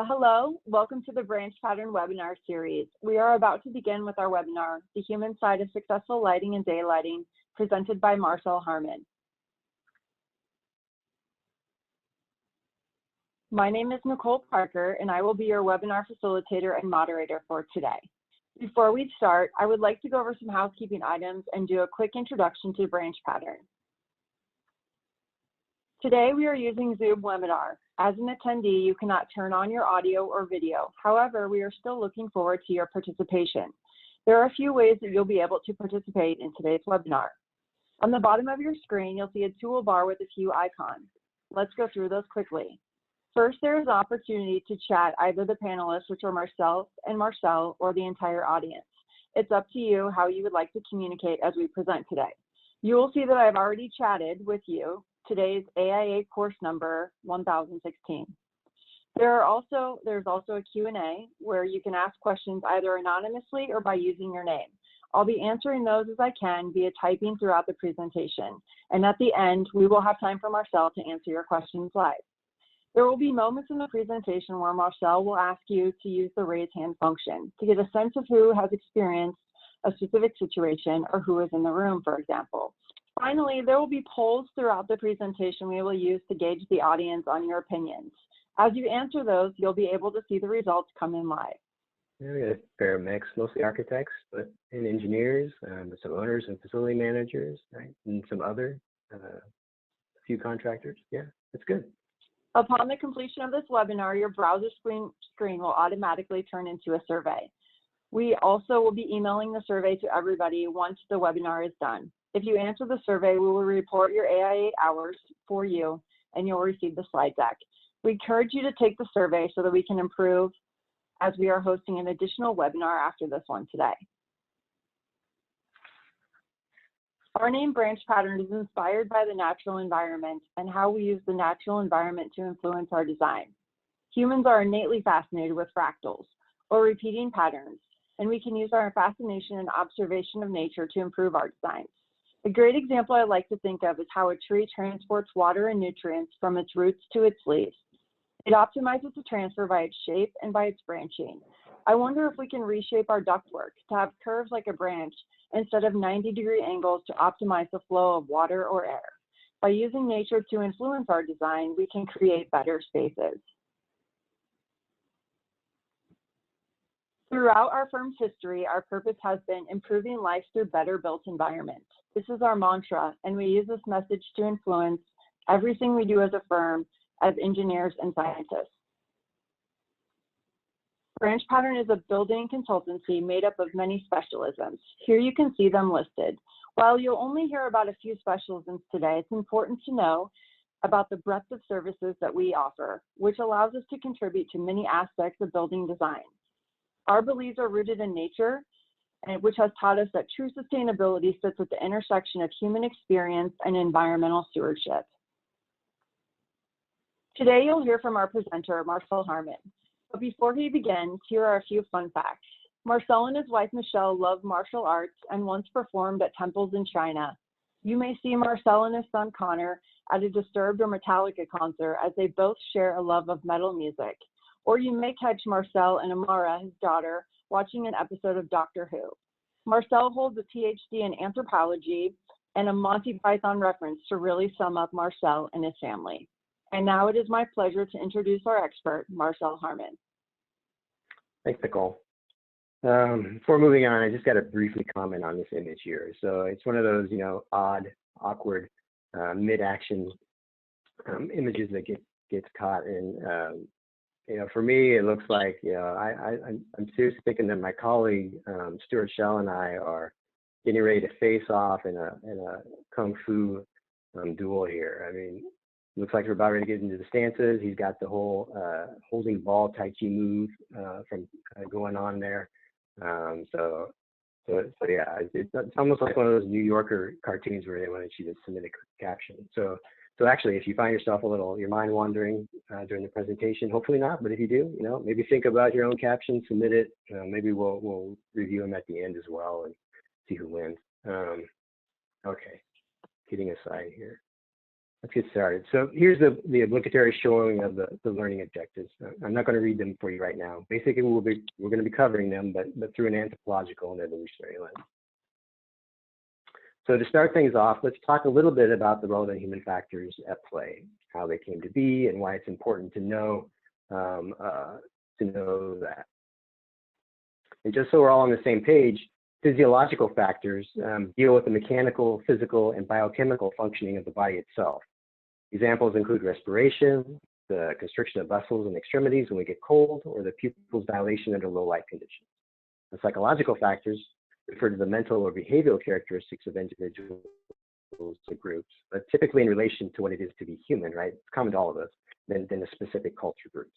Hello, welcome to the BranchPattern webinar series. We are about to begin with our webinar, The Human Side of Successful Lighting and Daylighting, presented by Marcel Harmon. My name is Nicole Parker, and I will be your webinar facilitator and moderator for today. Before we start, I would like to go over some housekeeping items and do a quick introduction to BranchPattern. Today, we are using Zoom webinar. As an attendee, you cannot turn on your audio or video. However, we are still looking forward to your participation. There are a few ways that you'll be able to participate in today's webinar. On the bottom of your screen, you'll see a toolbar with a few icons. Let's go through those quickly. First, there is an opportunity to chat either the panelists, which are Marcel and Marcel, or the entire audience. It's up to you how you would like to communicate as we present today. You will see that I've already chatted with you. Today's AIA course number 1016. There's also a Q&A where you can ask questions either anonymously or by using your name. I'll be answering those as I can via typing throughout the presentation. And at the end, we will have time for Marcel to answer your questions live. There will be moments in the presentation where Marcel will ask you to use the raise hand function to get a sense of who has experienced a specific situation or who is in the room, for example. Finally, there will be polls throughout the presentation we will use to gauge the audience on your opinions. As you answer those, you'll be able to see the results come in live. Yeah, we got a fair mix, mostly architects, and engineers, some owners and facility managers, right? And some other, a few contractors. Yeah, that's good. Upon the completion of this webinar, your browser screen will automatically turn into a survey. We also will be emailing the survey to everybody once the webinar is done. If you answer the survey, we will report your AIA hours for you, and you'll receive the slide deck. We encourage you to take the survey so that we can improve as we are hosting an additional webinar after this one today. Our name BranchPattern is inspired by the natural environment and how we use the natural environment to influence our design. Humans are innately fascinated with fractals, or repeating patterns, and we can use our fascination and observation of nature to improve our designs. A great example I like to think of is how a tree transports water and nutrients from its roots to its leaves. It optimizes the transfer by its shape and by its branching. I wonder if we can reshape our ductwork to have curves like a branch instead of 90-degree angles to optimize the flow of water or air. By using nature to influence our design, we can create better spaces. Throughout our firm's history, our purpose has been improving life through better built environments. This is our mantra, and we use this message to influence everything we do as a firm, as engineers and scientists. BranchPattern is a building consultancy made up of many specialisms. Here you can see them listed. While you'll only hear about a few specialisms today, it's important to know about the breadth of services that we offer, which allows us to contribute to many aspects of building design. Our beliefs are rooted in nature, which has taught us that true sustainability sits at the intersection of human experience and environmental stewardship. Today, you'll hear from our presenter, Marcel Harmon. But before he begins, here are a few fun facts. Marcel and his wife, Michelle, love martial arts and once performed at temples in China. You may see Marcel and his son, Connor, at a Disturbed or Metallica concert as they both share a love of metal music. Or you may catch Marcel and Amara, his daughter, watching an episode of Doctor Who. Marcel holds a PhD in anthropology and a Monty Python reference to really sum up Marcel and his family. And now it is my pleasure to introduce our expert, Marcel Harmon. Thanks, Nicole. Before moving on, I just got to briefly comment on this image here. So it's one of those, odd, awkward, mid-action images that gets caught in. For me, it looks like, I'm seriously thinking that my colleague, Stuart Shell, and I are getting ready to face off in a kung fu duel here. I mean, looks like we're about ready to get into the stances. He's got the whole holding ball Tai Chi move from going on there. So yeah, it's almost like one of those New Yorker cartoons where they wanted you to submit a caption. So actually, if you find yourself your mind wandering during the presentation, hopefully not, but if you do, maybe think about your own caption, submit it. Maybe we'll review them at the end as well and see who wins. Okay, kidding aside here. let's get started. So here's the obligatory showing of the learning objectives. I'm not going to read them for you right now. Basically, we're going to be covering them, but through an anthropological and evolutionary lens. So to start things off, let's talk a little bit about the relevant human factors at play, how they came to be, and why it's important to know that. And just so we're all on the same page, physiological factors deal with the mechanical, physical, and biochemical functioning of the body itself. Examples include respiration, the constriction of muscles and extremities when we get cold, or the pupils dilation under low light conditions. The psychological factors refer to the mental or behavioral characteristics of individuals or groups, but typically in relation to what it is to be human, right? It's common to all of us, than the specific culture groups.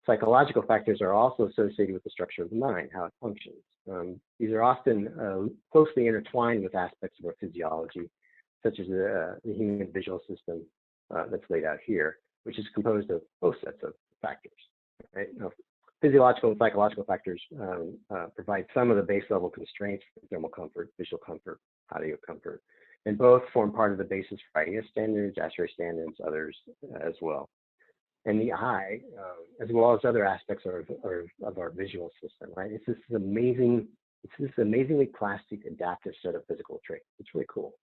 Psychological factors are also associated with the structure of the mind, how it functions. These are often closely intertwined with aspects of our physiology, such as the human visual system that's laid out here, which is composed of both sets of factors. Right? Now, physiological and psychological factors provide some of the base level constraints for thermal comfort, visual comfort, audio comfort, and both form part of the basis for AIA standards, ASHRAE standards, others as well. And the eye, as well as other aspects of our visual system, right? It's this amazingly plastic, adaptive set of physical traits. It's really cool.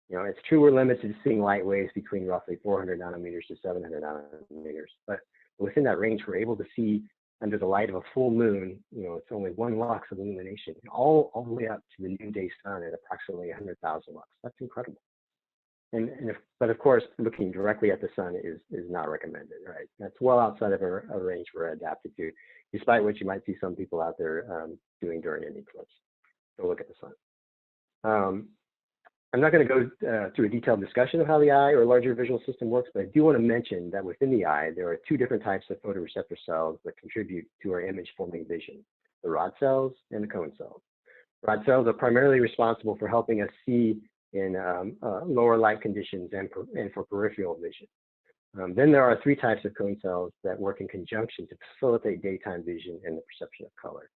You know, it's true we're limited to seeing light waves between roughly 400 nanometers to 700 nanometers, but within that range, we're able to see under the light of a full moon. You know, it's only 1 lux of illumination, all the way up to the noonday sun at approximately 100,000 lux. That's incredible. But of course, looking directly at the sun is not recommended, right? That's well outside of a range we're adapted to, despite what you might see some people out there doing during an eclipse. Go look at the sun. I'm not going to go through a detailed discussion of how the eye or larger visual system works, but I do want to mention that within the eye, there are 2 different types of photoreceptor cells that contribute to our image-forming vision, the rod cells and the cone cells. Rod cells are primarily responsible for helping us see in lower light conditions and for peripheral vision. Then there are 3 types of cone cells that work in conjunction to facilitate daytime vision and the perception of color.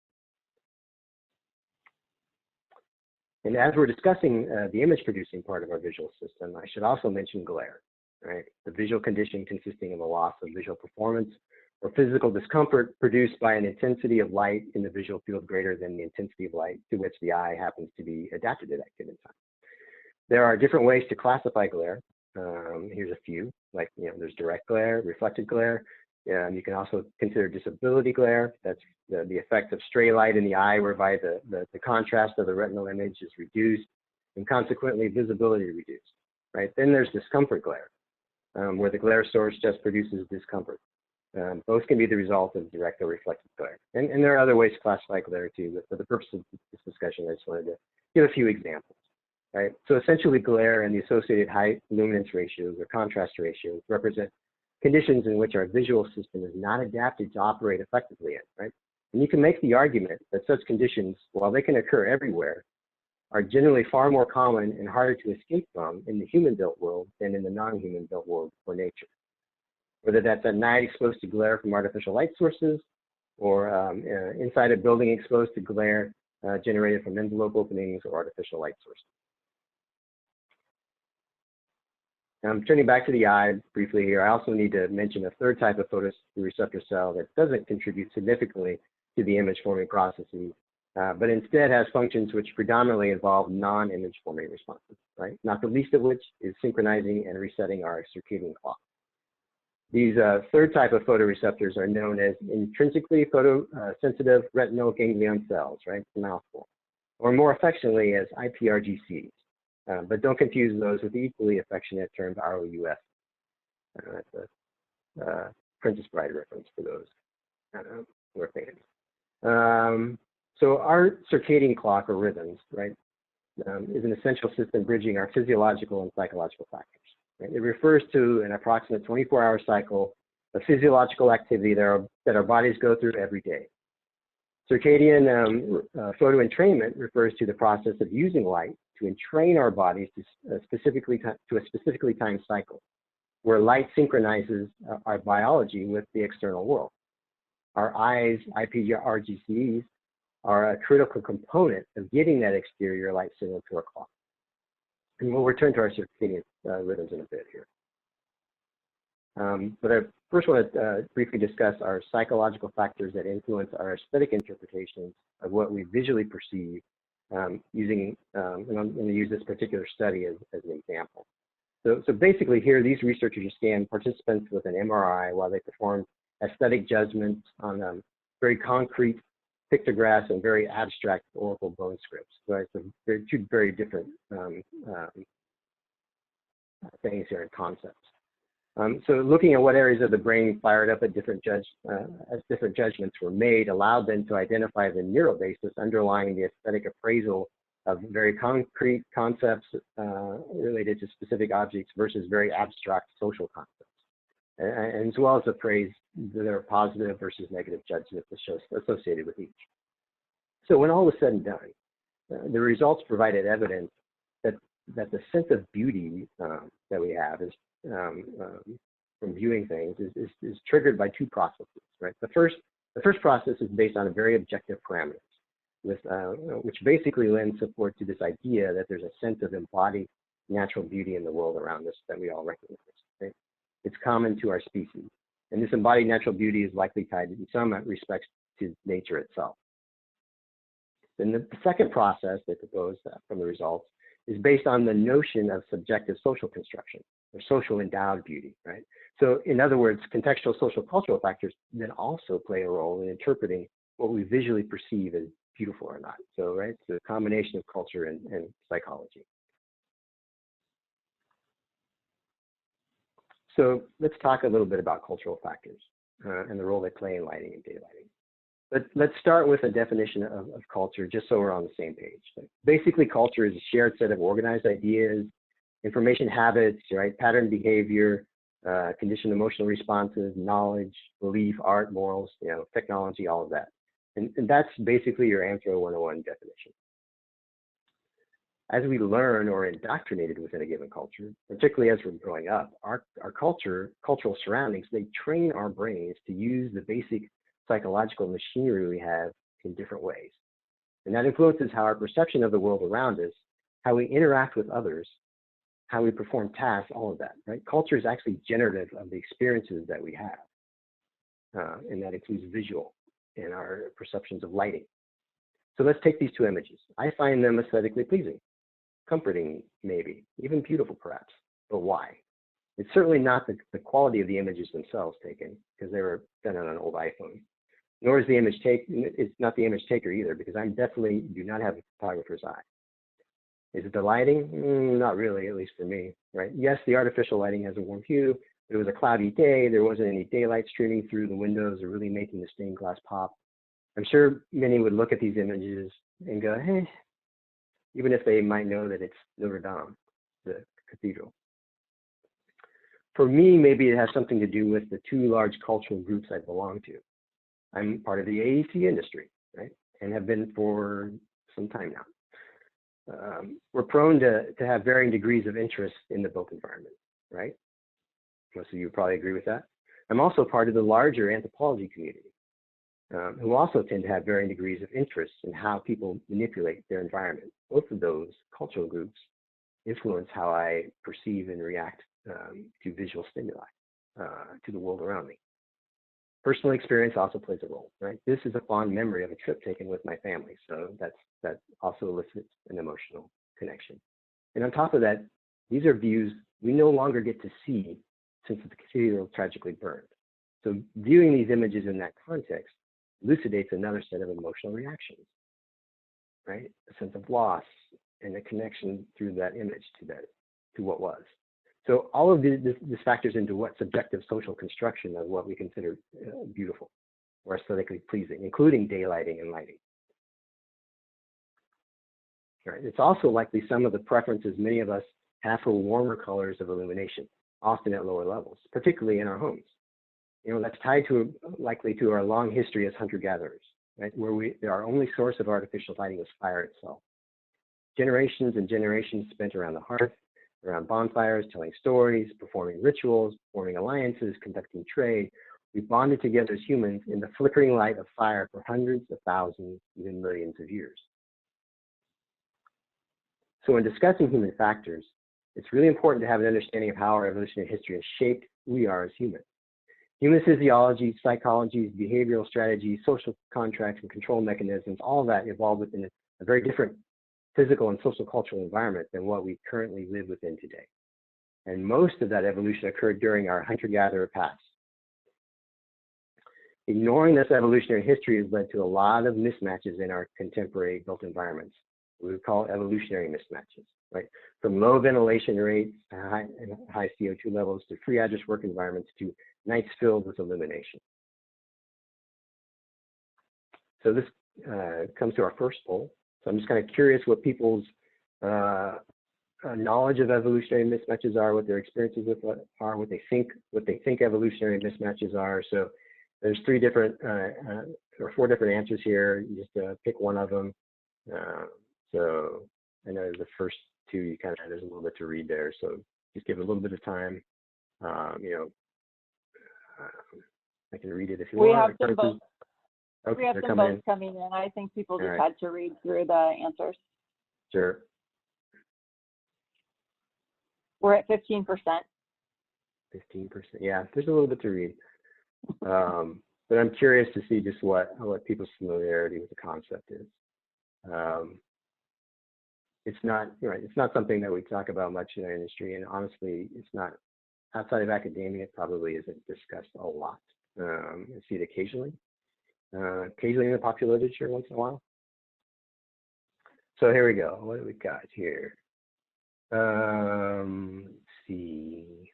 And as we're discussing the image-producing part of our visual system, I should also mention glare, right? The visual condition consisting of a loss of visual performance or physical discomfort produced by an intensity of light in the visual field greater than the intensity of light to which the eye happens to be adapted at that given time. There are different ways to classify glare. Here's a few, like, you know, there's direct glare, reflected glare. You can also consider disability glare. That's the effect of stray light in the eye, whereby the contrast of the retinal image is reduced and consequently visibility reduced, right? Then there's discomfort glare, where the glare source just produces discomfort. Both can be the result of direct or reflected glare. And there are other ways to classify glare too, but for the purpose of this discussion, I just wanted to give a few examples. Right? So essentially, glare and the associated high luminance ratios or contrast ratios represent conditions in which our visual system is not adapted to operate effectively in, right? And you can make the argument that such conditions, while they can occur everywhere, are generally far more common and harder to escape from in the human-built world than in the non-human-built world or nature. Whether that's at night exposed to glare from artificial light sources, or inside a building exposed to glare generated from envelope openings or artificial light sources. Turning back to the eye briefly here, I also need to mention a 3rd type of photoreceptor cell that doesn't contribute significantly to the image forming processes, but instead has functions which predominantly involve non-image forming responses, right? Not the least of which is synchronizing and resetting our circadian clock. These 3rd type of photoreceptors are known as intrinsically photosensitive retinal ganglion cells, right? It's a mouthful, or more affectionately as IPRGCs. But don't confuse those with the equally affectionate term ROUS. That's a Princess Bride reference for those who are fans. So our circadian clock or rhythms, right, is an essential system bridging our physiological and psychological factors. Right? It refers to an approximate 24-hour cycle of physiological activity that our bodies go through every day. Circadian photo entrainment refers to the process of using light to entrain our bodies to a specifically timed cycle, where light synchronizes our biology with the external world. Our eyes, IPRGCs, are a critical component of getting that exterior light signal to our clock. And we'll return to our circadian rhythms in a bit here. But I first want to briefly discuss our psychological factors that influence our aesthetic interpretations of what we visually perceive using, and I'm going to use this particular study as an example. So basically here, these researchers scanned participants with an MRI while they performed aesthetic judgments on very concrete pictographs and very abstract oracle bone scripts. Right? So they're two very different things here and concepts. So looking at what areas of the brain fired up at different judgments were made allowed them to identify the neural basis underlying the aesthetic appraisal of very concrete concepts related to specific objects versus very abstract social concepts, and as well as appraise their positive versus negative judgments associated with each. So when all was said and done, the results provided evidence that the sense of beauty that we have is from viewing things is triggered by two processes, right? The first process is based on a very objective parameters, which basically lends support to this idea that there's a sense of embodied natural beauty in the world around us that we all recognize. Right? It's common to our species, and this embodied natural beauty is likely tied in some respects to nature itself. Then the second process they proposed from the results is based on the notion of subjective social construction, or social endowed beauty, right? So in other words, contextual social cultural factors then also play a role in interpreting what we visually perceive as beautiful or not. So, right, it's a combination of culture and psychology. So let's talk a little bit about cultural factors and the role they play in lighting and daylighting. But let's start with a definition of culture, just so we're on the same page. So basically, culture is a shared set of organized ideas, information habits, right, pattern behavior, conditioned emotional responses, knowledge, belief, art, morals, technology, all of that. And that's basically your Anthro 101 definition. As we learn or are indoctrinated within a given culture, particularly as we're growing up, our cultural surroundings, they train our brains to use the basic psychological machinery we have in different ways. And that influences how our perception of the world around us, how we interact with others, how we perform tasks, all of that, right? Culture is actually generative of the experiences that we have, and that includes visual and our perceptions of lighting. So let's take these two images. I find them aesthetically pleasing, comforting, maybe, even beautiful perhaps, but why? It's certainly not the quality of the images themselves taken, because they were done on an old iPhone. Nor is the image it's not the image taker either, because I definitely do not have a photographer's eye. Is it the lighting? Not really, at least for me, right? Yes, the artificial lighting has a warm hue, but it was a cloudy day. There wasn't any daylight streaming through the windows or really making the stained glass pop. I'm sure many would look at these images and go, hey, even if they might know that it's Notre Dame, the cathedral. For me, maybe it has something to do with the two large cultural groups I belong to. I'm part of the AEC industry, right? And have been for some time now. We're prone to have varying degrees of interest in the built environment, right? Most of you probably agree with that. I'm also part of the larger anthropology community, who also tend to have varying degrees of interest in how people manipulate their environment. Both of those cultural groups influence how I perceive and react to visual stimuli, to the world around me. Personal experience also plays a role, right? This is a fond memory of a trip taken with my family, so that also elicits an emotional connection. And on top of that, these are views we no longer get to see since the cathedral tragically burned. So viewing these images in that context elucidates another set of emotional reactions, right? A sense of loss and a connection through that image to what was. So all of this factors into what subjective social construction of what we consider beautiful or aesthetically pleasing, including daylighting and lighting. Right. It's also likely some of the preferences many of us have for warmer colors of illumination, often at lower levels, particularly in our homes. That's tied likely to our long history as hunter-gatherers, right? Where our only source of artificial lighting was fire itself. Generations and generations spent around the hearth, around bonfires, telling stories, performing rituals, forming alliances, conducting trade. We bonded together as humans in the flickering light of fire for hundreds of thousands, even millions of years. So in discussing human factors, it's really important to have an understanding of how our evolutionary history has shaped who we are as humans. Human physiology, psychology, behavioral strategies, social contracts, and control mechanisms, all of that evolved within a very different physical and social cultural environment than what we currently live within today. And most of that evolution occurred during our hunter-gatherer past. Ignoring this evolutionary history has led to a lot of mismatches in our contemporary built environments. We would call evolutionary mismatches, right? From low ventilation rates, high CO2 levels, to free address work environments, to nights filled with illumination. So this comes to our first poll. So I'm just kind of curious what people's knowledge of evolutionary mismatches are, what their experiences with what are, what they think evolutionary mismatches are. So there's three different or four different answers here. You just pick one of them. So I know the first two, you kind of, there's a little bit to read there. So just give it a little bit of time. You know, I can read it if you want. We have them both. Okay, we have them both coming in. I think people just had to read through the answers. Sure. We're at 15%. 15%. Yeah, there's a little bit to read. But I'm curious to see just what people's familiarity with the concept is. It's not, right, it's not something that we talk about much in our industry, and honestly, it's not, outside of academia, it probably isn't discussed a lot. I see it occasionally in the popular literature once in a while. So here we go. What do we got here? Let's see.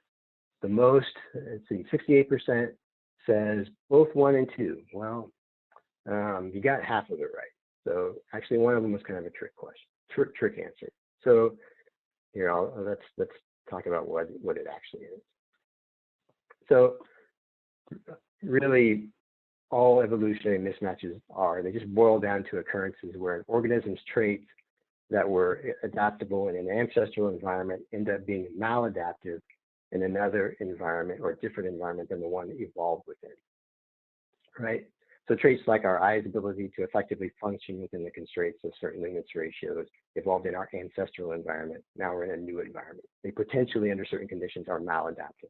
The most, let's see, 68% says both 1 and 2. Well, you got half of it right. So actually, one of them was kind of a trick question, trick answer. So here, let's talk about what it actually is. So really, all evolutionary mismatches they just boil down to occurrences where an organism's traits that were adaptable in an ancestral environment end up being maladaptive in another environment or a different environment than the one that evolved within, right? So traits like our eye's ability to effectively function within the constraints of certain luminance ratios evolved in our ancestral environment. Now we're in a new environment. They potentially, under certain conditions, are maladaptive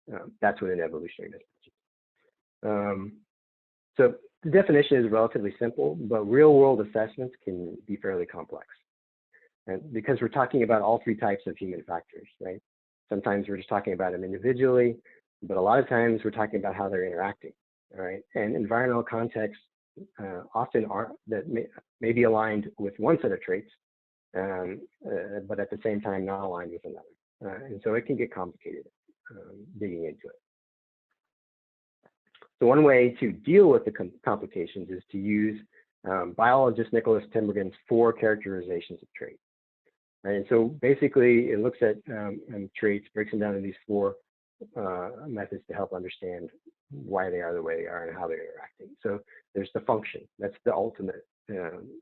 now. That's what an evolutionary mismatch is. So the definition is relatively simple, but real-world assessments can be fairly complex. And because we're talking about all three types of human factors, right? Sometimes we're just talking about them individually, but a lot of times we're talking about how they're interacting, all right? And environmental contexts often are that may be aligned with one set of traits, but at the same time not aligned with another. And so it can get complicated digging into it. So one way to deal with the complications is to use biologist Nicholas Tinbergen's 4 characterizations of traits. Right? And so basically, it looks at traits, breaks them down into these 4 methods to help understand why they are the way they are and how they're interacting. So there's the function. That's the ultimate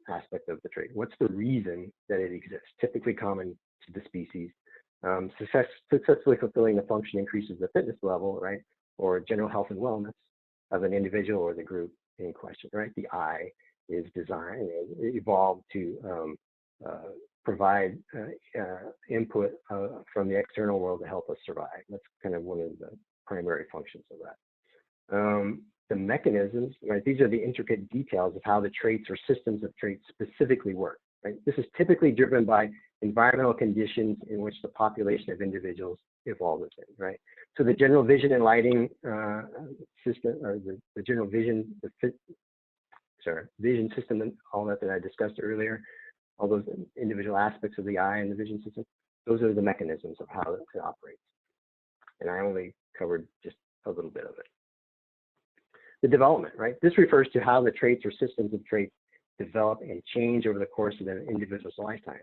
aspect of the trait. What's the reason that it exists? Typically common to the species. Successfully fulfilling the function increases the fitness level, right? Or general health and wellness of an individual or the group in question, right? The eye is designed, it evolved to provide input from the external world to help us survive. That's kind of one of the primary functions of that. The mechanisms, right? These are the intricate details of how the traits or systems of traits specifically work, right? This is typically driven by environmental conditions in which the population of individuals evolved within, right? So the general vision and lighting system, or the general vision, vision system and all that I discussed earlier, all those individual aspects of the eye and the vision system, those are the mechanisms of how it operates. And I only covered just a little bit of it. The development, right? This refers to how the traits or systems of traits develop and change over the course of an individual's lifetime.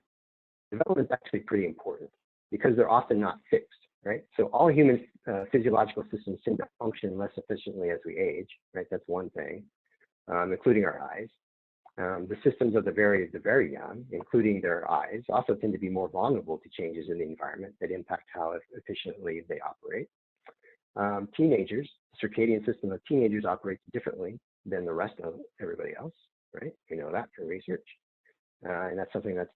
Development is actually pretty important because they're often not fixed, right? So all human physiological systems tend to function less efficiently as we age, right? That's one thing, including our eyes. The systems of the very young, including their eyes, also tend to be more vulnerable to changes in the environment that impact how efficiently they operate. Teenagers, the circadian system of teenagers operates differently than the rest of everybody else, right? We know that from research. And that's something that's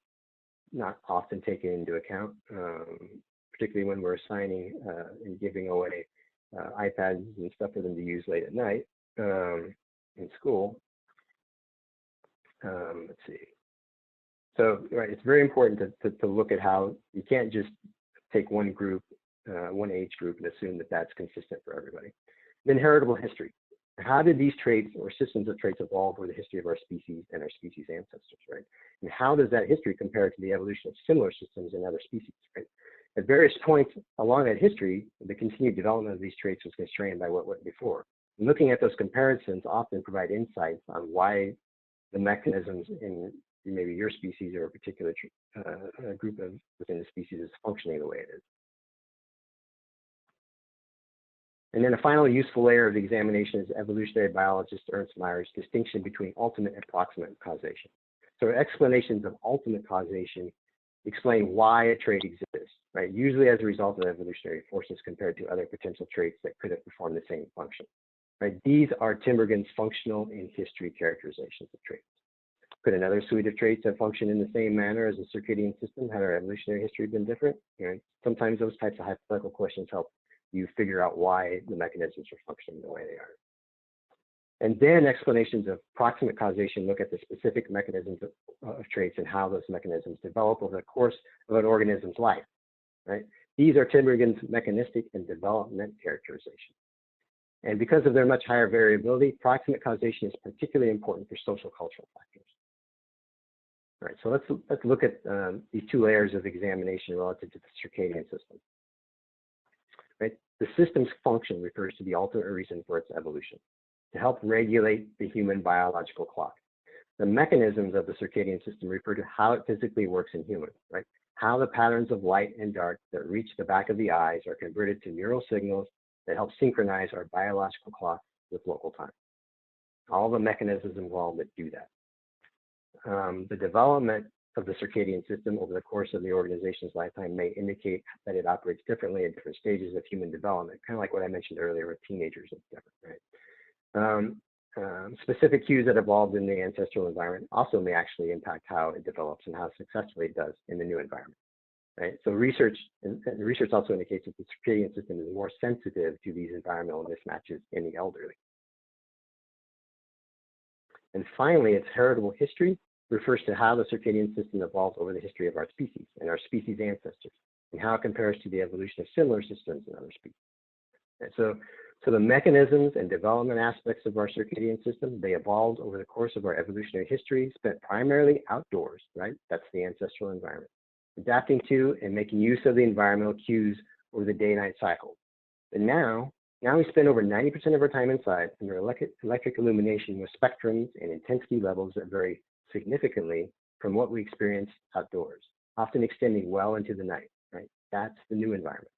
not often taken into account, particularly when we're assigning and giving away iPads and stuff for them to use late at night in school. Let's see. So, right, it's very important to look at how you can't just take one group, one age group, and assume that that's consistent for everybody. Then heritable history. How did these traits or systems of traits evolve over the history of our species and our species ancestors, right? And how does that history compare to the evolution of similar systems in other species, right? At various points along that history, the continued development of these traits was constrained by what went before. And looking at those comparisons often provide insights on why the mechanisms in maybe your species or a particular group of within the species is functioning the way it is. And then a final useful layer of the examination is evolutionary biologist Ernst Mayr's distinction between ultimate and proximate causation. So explanations of ultimate causation explain why a trait exists, right? Usually as a result of evolutionary forces compared to other potential traits that could have performed the same function, right? These are Tinbergen's functional in history characterizations of traits. Could another suite of traits have functioned in the same manner as a circadian system had our evolutionary history been different? You know, sometimes those types of hypothetical questions help you figure out why the mechanisms are functioning the way they are. And then explanations of proximate causation look at the specific mechanisms of traits and how those mechanisms develop over the course of an organism's life, right? These are Tinbergen's mechanistic and development characterizations. And because of their much higher variability, proximate causation is particularly important for social cultural factors. All right, so let's look at these two layers of examination relative to the circadian system. Right? The system's function refers to the ultimate reason for its evolution, to help regulate the human biological clock. The mechanisms of the circadian system refer to how it physically works in humans, right? How the patterns of light and dark that reach the back of the eyes are converted to neural signals that help synchronize our biological clock with local time. All the mechanisms involved that do that. The development of the circadian system over the course of the organization's lifetime may indicate that it operates differently at different stages of human development, kind of like what I mentioned earlier with teenagers and different, right? Specific cues that evolved in the ancestral environment also may actually impact how it develops and how successfully it does in the new environment, right? So research also indicates that the circadian system is more sensitive to these environmental mismatches in the elderly. And finally, its heritable history refers to how the circadian system evolved over the history of our species and our species ancestors, and how it compares to the evolution of similar systems in other species. And so the mechanisms and development aspects of our circadian system, they evolved over the course of our evolutionary history, spent primarily outdoors, right? That's the ancestral environment, adapting to and making use of the environmental cues over the day-night cycle. But now we spend over 90% of our time inside under electric illumination with spectrums and intensity levels that vary significantly from what we experience outdoors, often extending well into the night, right? That's the new environment,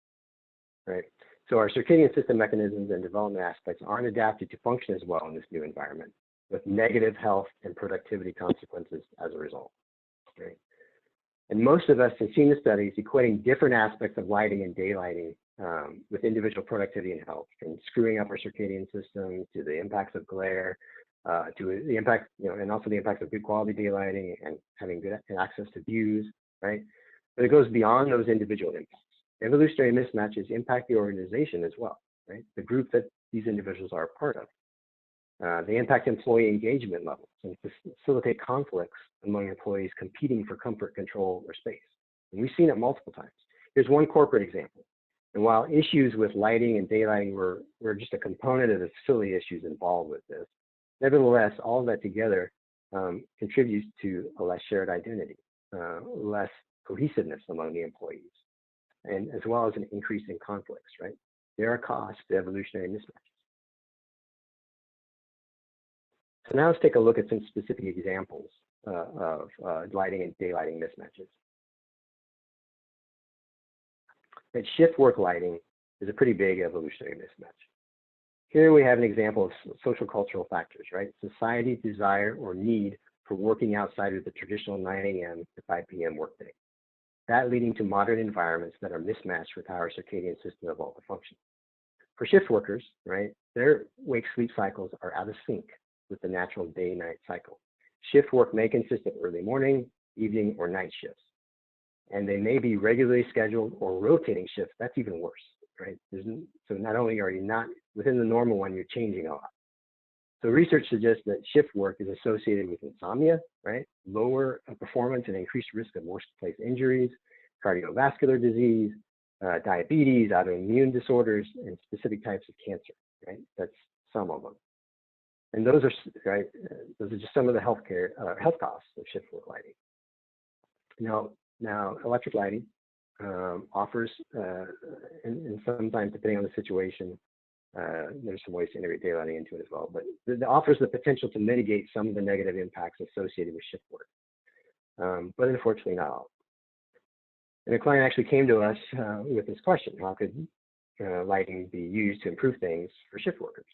right? So our circadian system mechanisms and development aspects aren't adapted to function as well in this new environment, with negative health and productivity consequences as a result, right? And most of us have seen the studies equating different aspects of lighting and daylighting with individual productivity and health, from screwing up our circadian system to the impacts of glare, to the impact, and also the impacts of good quality daylighting and having good access to views, right? But it goes beyond those individual impacts. Evolutionary mismatches impact the organization as well, right? The group that these individuals are a part of. They impact employee engagement levels and facilitate conflicts among employees competing for comfort, control, or space. And we've seen it multiple times. Here's one corporate example. And while issues with lighting and daylighting were just a component of the facility issues involved with this, nevertheless, all of that together contributes to a less shared identity, less cohesiveness among the employees, and as well as an increase in conflicts, right? There are costs to evolutionary mismatches. So now let's take a look at some specific examples of lighting and daylighting mismatches. That shift work lighting is a pretty big evolutionary mismatch. Here we have an example of social cultural factors, right? Society's desire or need for working outside of the traditional 9 a.m. to 5 p.m. workday. That leading to modern environments that are mismatched with how our circadian system evolved to function. For shift workers, right, their wake-sleep cycles are out of sync with the natural day-night cycle. Shift work may consist of early morning, evening, or night shifts. and they may be regularly scheduled or rotating shifts. That's even worse, right? So not only are you not within the normal one, you're changing a lot. So research suggests that shift work is associated with insomnia, right? Lower performance and increased risk of workplace injuries, cardiovascular disease, diabetes, autoimmune disorders, and specific types of cancer, right? That's some of them. And those are, right, those are just some of the health costs of shift work lighting. Now electric lighting offers, and sometimes depending on the situation, there's some ways to integrate daylighting into it as well, but it offers the potential to mitigate some of the negative impacts associated with shift work, but unfortunately not all. And a client actually came to us with this question: how could lighting be used to improve things for shift workers?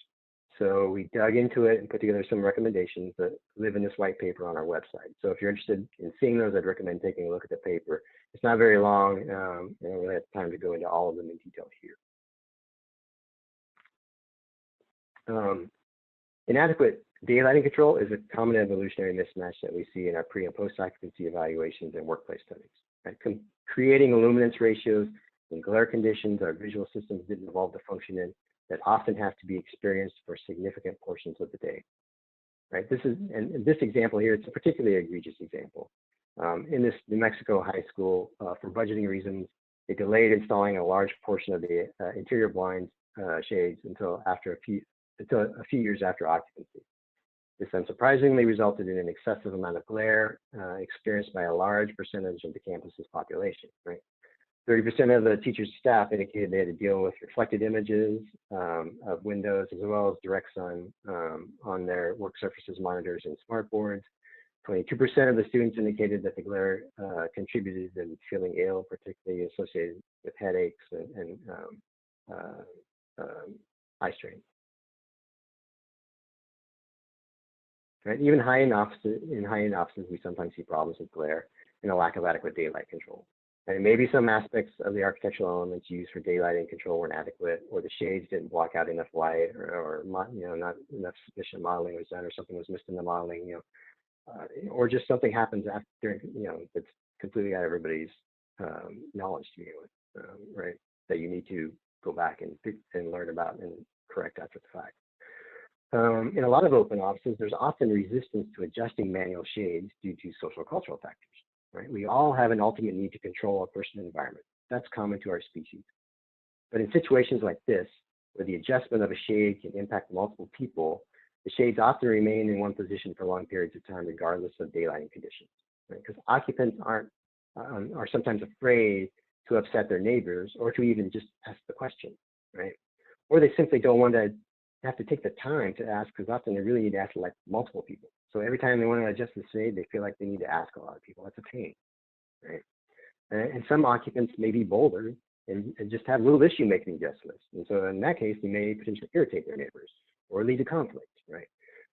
So we dug into it and put together some recommendations that live in this white paper on our website. So if you're interested in seeing those, I'd recommend taking a look at the paper. It's not very long. I don't really have time to go into all of them in detail here. Inadequate daylighting control is a common evolutionary mismatch that we see in our pre and post occupancy evaluations and workplace studies. Right? Creating illuminance ratios and glare conditions our visual systems didn't evolve to function in, that often have to be experienced for significant portions of the day. Right? And this example here, it's a particularly egregious example. In this New Mexico high school, for budgeting reasons, they delayed installing a large portion of the interior blinds shades until a few years after occupancy. This unsurprisingly resulted in an excessive amount of glare experienced by a large percentage of the campus's population. Right? 30% of the teachers' staff indicated they had to deal with reflected images of windows as well as direct sun on their work surfaces, monitors, and smartboards. 22% of the students indicated that the glare contributed to them feeling ill, particularly associated with headaches and eye strain. Right? Even high-end offices, we sometimes see problems with glare and a lack of adequate daylight control. And maybe some aspects of the architectural elements used for daylighting control were inadequate, or the shades didn't block out enough light, or not enough sufficient modeling was done, or something was missed in the modeling, or just something happens after, that's completely out of everybody's knowledge to begin with, right? That you need to go back and learn about and correct after the fact. In a lot of open offices, there's often resistance to adjusting manual shades due to social cultural factors. Right? We all have an ultimate need to control our personal environment. That's common to our species. But in situations like this, where the adjustment of a shade can impact multiple people, the shades often remain in one position for long periods of time, regardless of daylighting conditions. Right? Because occupants are sometimes afraid to upset their neighbors or to even just ask the question, right? Or they simply don't want to have to take the time to ask, because often they really need to ask like multiple people. So every time they want to adjust the shade, they feel like they need to ask a lot of people. That's a pain, right? And some occupants may be bolder and just have little issue making adjustments. And so in that case, they may potentially irritate their neighbors or lead to conflict, right?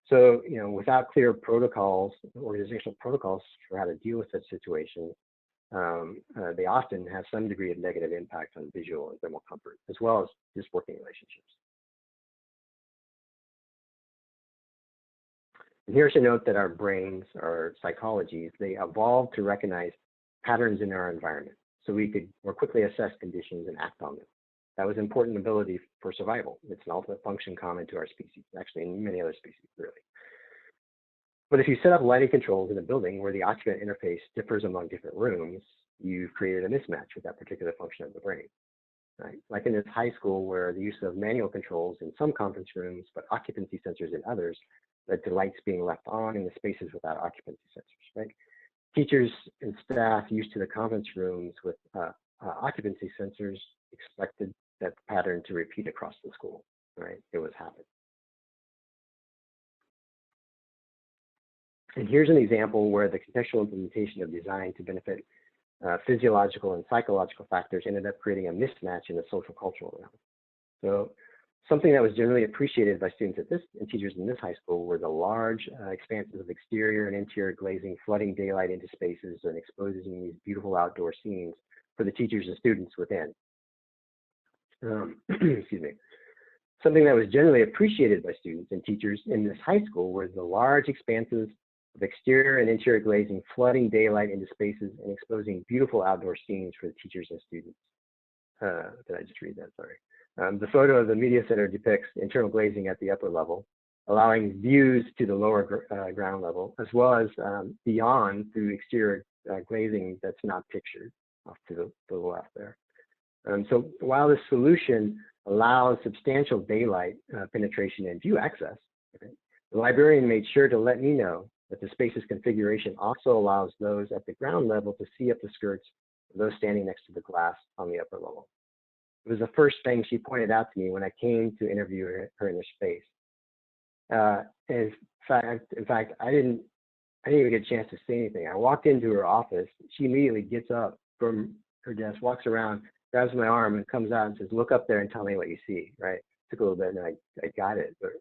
So, without clear protocols, organizational protocols for how to deal with such situations, they often have some degree of negative impact on visual and thermal comfort, as well as just working relationships. And here's a note that our brains, our psychologies, they evolved to recognize patterns in our environment so we could more quickly assess conditions and act on them. That was an important ability for survival. It's an ultimate function common to our species, actually in many other species, really. But if you set up lighting controls in a building where the occupant interface differs among different rooms, you've created a mismatch with that particular function of the brain. Right? Like in this high school where the use of manual controls in some conference rooms, but occupancy sensors in others, led to lights being left on in the spaces without occupancy sensors. Right? Teachers and staff used to the conference rooms with occupancy sensors expected that pattern to repeat across the school. Right? It was happening. And here's an example where the contextual implementation of design to benefit physiological and psychological factors ended up creating a mismatch in the social cultural realm. So something that was generally appreciated by students at this and teachers in this high school were the large expanses of exterior and interior glazing, flooding daylight into spaces and exposing these beautiful outdoor scenes for the teachers and students within. Excuse me. Something that was generally appreciated by students and teachers in this high school were the large expanses of exterior and interior glazing, flooding daylight into spaces and exposing beautiful outdoor scenes for the teachers and students. Did I just read that? Sorry. The photo of the media center depicts internal glazing at the upper level, allowing views to the lower ground level, as well as beyond through exterior glazing that's not pictured off to the left there. So while this solution allows substantial daylight penetration and view access, okay, the librarian made sure to let me know that the space's configuration also allows those at the ground level to see up the skirts of those standing next to the glass on the upper level. It was the first thing she pointed out to me when I came to interview her in her space. In fact, I didn't even get a chance to say anything. I walked into her office. She immediately gets up from her desk, walks around, grabs my arm, and comes out and says, "Look up there and tell me what you see." Right? Took a little bit, and I got it. But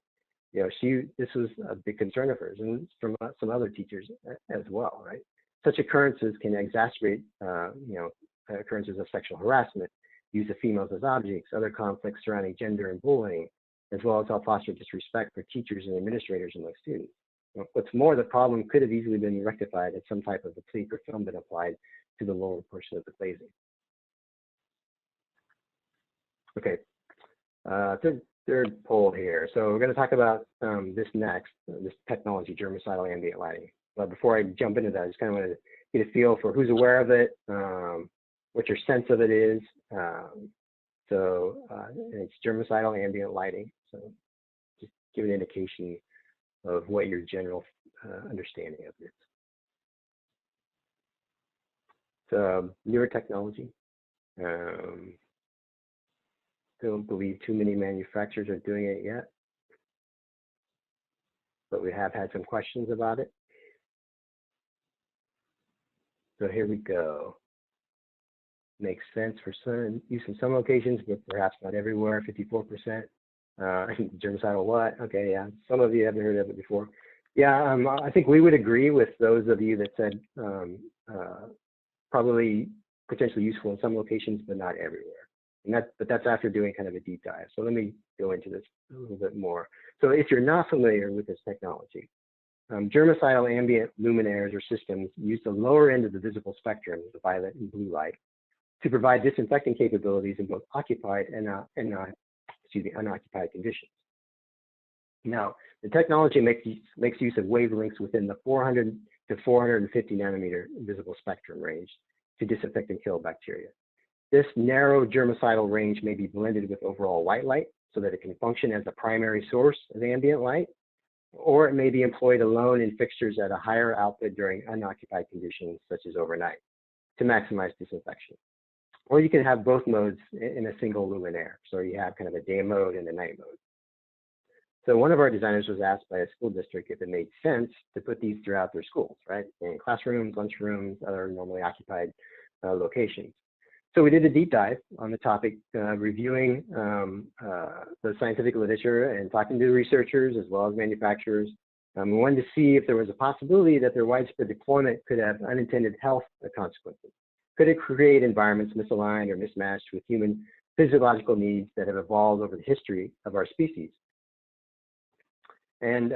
you know, this was a big concern of hers, and from some other teachers as well. Right? Such occurrences can exacerbate, occurrences of sexual harassment, use of females as objects, other conflicts surrounding gender and bullying, as well as help foster disrespect for teachers and administrators among students. What's more, the problem could have easily been rectified if some type of applique or film been applied to the lower portion of the glazing. Okay, third poll here. So we're going to talk about this next, this technology, germicidal ambient lighting. But before I jump into that, I just kind of want to get a feel for who's aware of it, what your sense of it is. It's germicidal ambient lighting. So just give an indication of what your general understanding of it is. So newer technology. Don't believe too many manufacturers are doing it yet, but we have had some questions about it. So here we go. Makes sense for some use in some locations, but perhaps not everywhere. 54%. Germicidal what? Okay, yeah. Some of you haven't heard of it before. Yeah, I think we would agree with those of you that said probably potentially useful in some locations, but not everywhere. And that's after doing kind of a deep dive. So let me go into this a little bit more. So if you're not familiar with this technology, germicidal ambient luminaires or systems use the lower end of the visible spectrum, the violet and blue light, to provide disinfecting capabilities in both occupied and unoccupied conditions. Now, the technology makes use of wavelengths within the 400 to 450 nanometer visible spectrum range to disinfect and kill bacteria. This narrow germicidal range may be blended with overall white light so that it can function as a primary source of ambient light, or it may be employed alone in fixtures at a higher output during unoccupied conditions, such as overnight, to maximize disinfection. Or you can have both modes in a single luminaire. So you have kind of a day mode and a night mode. So one of our designers was asked by a school district if it made sense to put these throughout their schools, right? In classrooms, lunchrooms, other normally occupied locations. So we did a deep dive on the topic, reviewing the scientific literature and talking to researchers as well as manufacturers. We wanted to see if there was a possibility that their widespread deployment could have unintended health consequences. Could it create environments misaligned or mismatched with human physiological needs that have evolved over the history of our species? And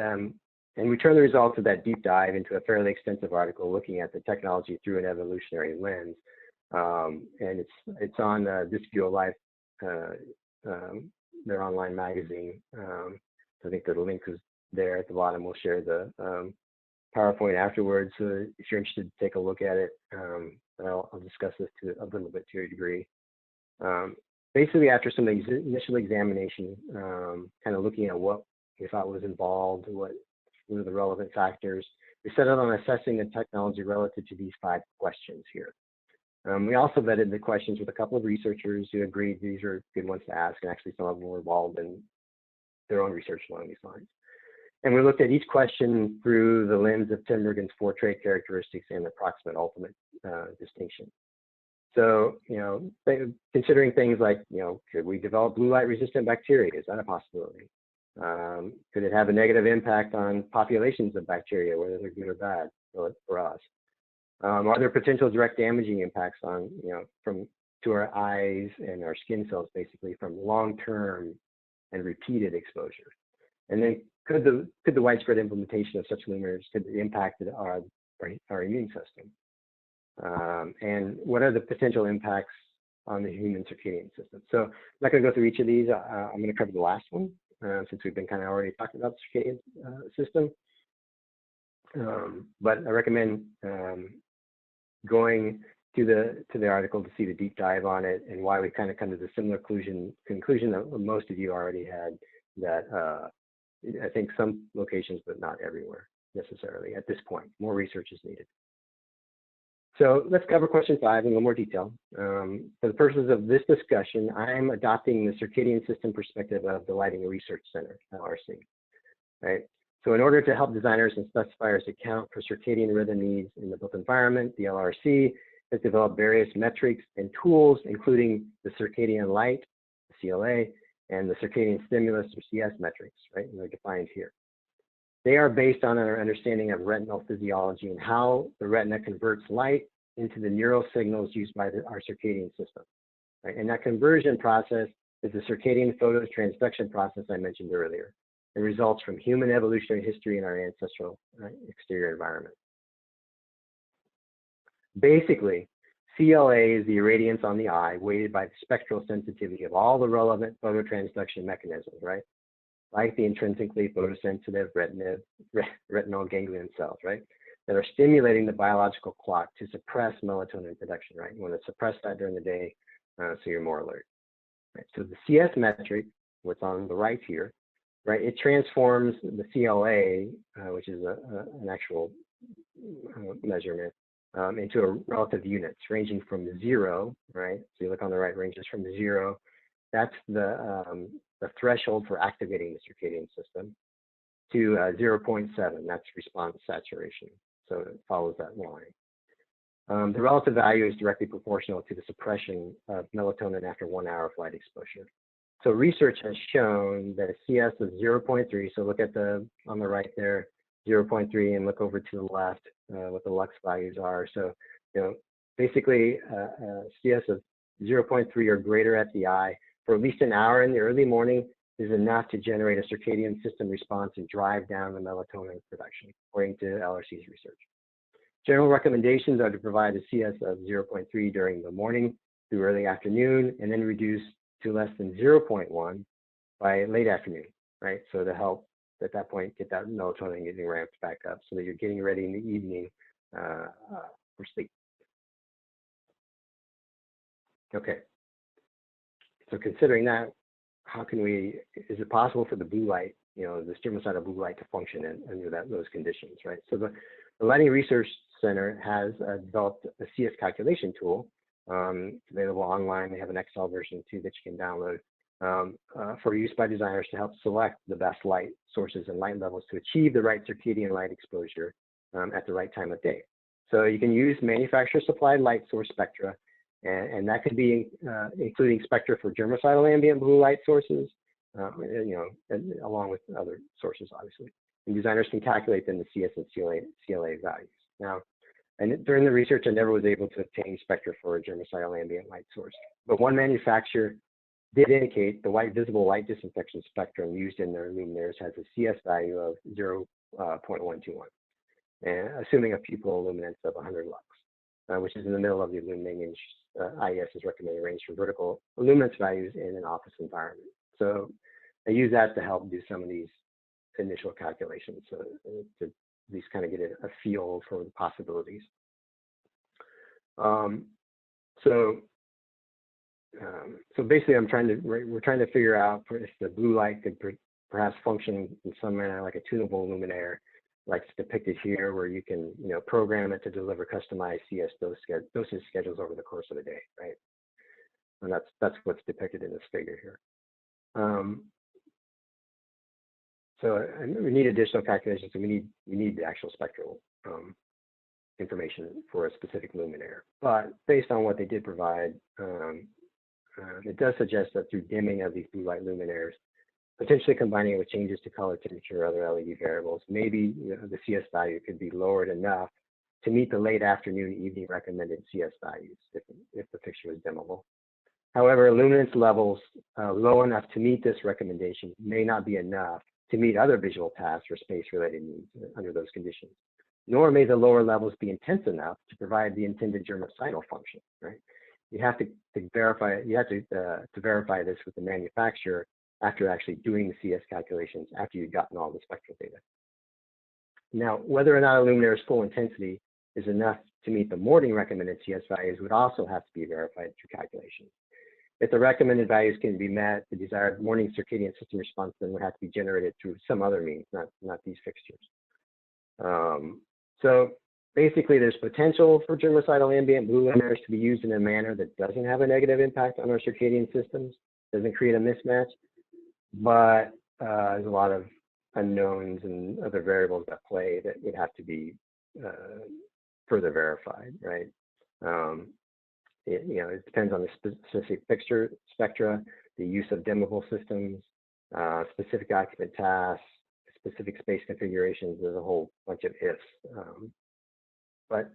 we turned the results of that deep dive into a fairly extensive article looking at the technology through an evolutionary lens. And it's on This View of Life, their online magazine. I think the link is there at the bottom. We'll share the PowerPoint afterwards. So if you're interested, take a look at it. I'll discuss this to a little bit to a degree. Basically, after some initial examination, kind of looking at what we thought was involved, what were the relevant factors, we set out on assessing the technology relative to these 5 questions here. We also vetted the questions with a couple of researchers who agreed these are good ones to ask, and actually some of them were involved in their own research along these lines. And we looked at each question through the lens of Tinbergen's 4 trait characteristics and the approximate ultimate distinction. So, considering things like, could we develop blue light resistant bacteria? Is that a possibility? Could it have a negative impact on populations of bacteria, whether they're good or bad for us? Are there potential direct damaging impacts on, to our eyes and our skin cells, basically from long-term and repeated exposure? And then could the widespread implementation of such luminaires could impact our immune system? And what are the potential impacts on the human circadian system? So I'm not going to go through each of these. I'm going to cover the last one since we've been kind of already talking about the circadian system. But I recommend going to the article to see the deep dive on it and why we kind of come to the similar conclusion that most of you already had, that I think some locations, but not everywhere necessarily at this point. More research is needed. So let's cover question 5 in a little more detail. For the purposes of this discussion, I'm adopting the circadian system perspective of the Lighting Research Center, LRC, right? So in order to help designers and specifiers account for circadian rhythm needs in the built environment, the LRC has developed various metrics and tools, including the circadian light, the CLA, and the circadian stimulus, or CS metrics, right? And they're defined here. They are based on our understanding of retinal physiology and how the retina converts light into the neural signals used by our circadian system, right? And that conversion process is the circadian phototransduction process I mentioned earlier. It results from human evolutionary history in our ancestral exterior environment. Basically, CLA is the irradiance on the eye weighted by the spectral sensitivity of all the relevant phototransduction mechanisms, right? Like the intrinsically photosensitive retinal ganglion cells, right? That are stimulating the biological clock to suppress melatonin production, right? You want to suppress that during the day so you're more alert, right? So the CS metric, what's on the right here, right? It transforms the CLA, which is an actual measurement, into a relative units ranging from 0, right? So you look on the right, ranges from 0. That's the threshold for activating the circadian system, to 0.7. That's response saturation. So it follows that line. The relative value is directly proportional to the suppression of melatonin after 1 hour of light exposure. So research has shown that a CS of 0.3, so look at on the right there, 0.3, and look over to the left what the lux values are. So, basically CS of 0.3 or greater at the eye for at least an hour in the early morning is enough to generate a circadian system response and drive down the melatonin production, according to LRC's research. General recommendations are to provide a CS of 0.3 during the morning through early afternoon, and then reduce to less than 0.1 by late afternoon, right? So to help at that point get that melatonin getting ramped back up so that you're getting ready in the evening for sleep. Okay. So considering that, is it possible for the blue light, the stimulus blue light to function under those conditions, right? So the Lighting Research Center has developed a CS calculation tool. It's available online. They have an Excel version too that you can download for use by designers to help select the best light sources and light levels to achieve the right circadian light exposure at the right time of day. So you can use manufacturer supplied light source spectra, and that could be including spectra for germicidal ambient blue light sources, along with other sources, obviously. And designers can calculate then the CS and CLA values. Now, and during the research, I never was able to obtain spectra for a germicidal ambient light source. But one manufacturer did indicate the white visible light disinfection spectrum used in their luminaires has a CS value of 0.121, and assuming a pupil luminance of 100 lux, which is in the middle of the illuminating IES's recommended range for vertical luminance values in an office environment. So I use that to help do some of these initial calculations, so to at least kind of get a feel for the possibilities. So basically, we're trying to figure out if the blue light could perhaps function in some manner like a tunable luminaire, like it's depicted here, where you can program it to deliver customized CS dosage schedules over the course of a day, right? And that's what's depicted in this figure here. So we need additional calculations, and we need the actual spectral information for a specific luminaire. But based on what they did provide, it does suggest that through dimming of these blue light luminaires, potentially combining it with changes to color, temperature, or other LED variables, maybe the CS value could be lowered enough to meet the late afternoon, evening recommended CS values if the fixture is dimmable. However, luminance levels low enough to meet this recommendation may not be enough to meet other visual tasks or space-related needs under those conditions. Nor may the lower levels be intense enough to provide the intended germicidal function, right? You have to verify this with the manufacturer after actually doing the CS calculations, after you've gotten all the spectral data. Now, whether or not illuminator's full intensity is enough to meet the Morting recommended CS values would also have to be verified through calculations. If the recommended values can be met, the desired morning circadian system response then would have to be generated through some other means, not these fixtures. So basically, there's potential for germicidal ambient blue emitters to be used in a manner that doesn't have a negative impact on our circadian systems, doesn't create a mismatch, but there's a lot of unknowns and other variables at play that would have to be further verified, right? It depends on the specific fixture spectra, the use of dimmable systems, specific occupant tasks, specific space configurations. There's a whole bunch of ifs, but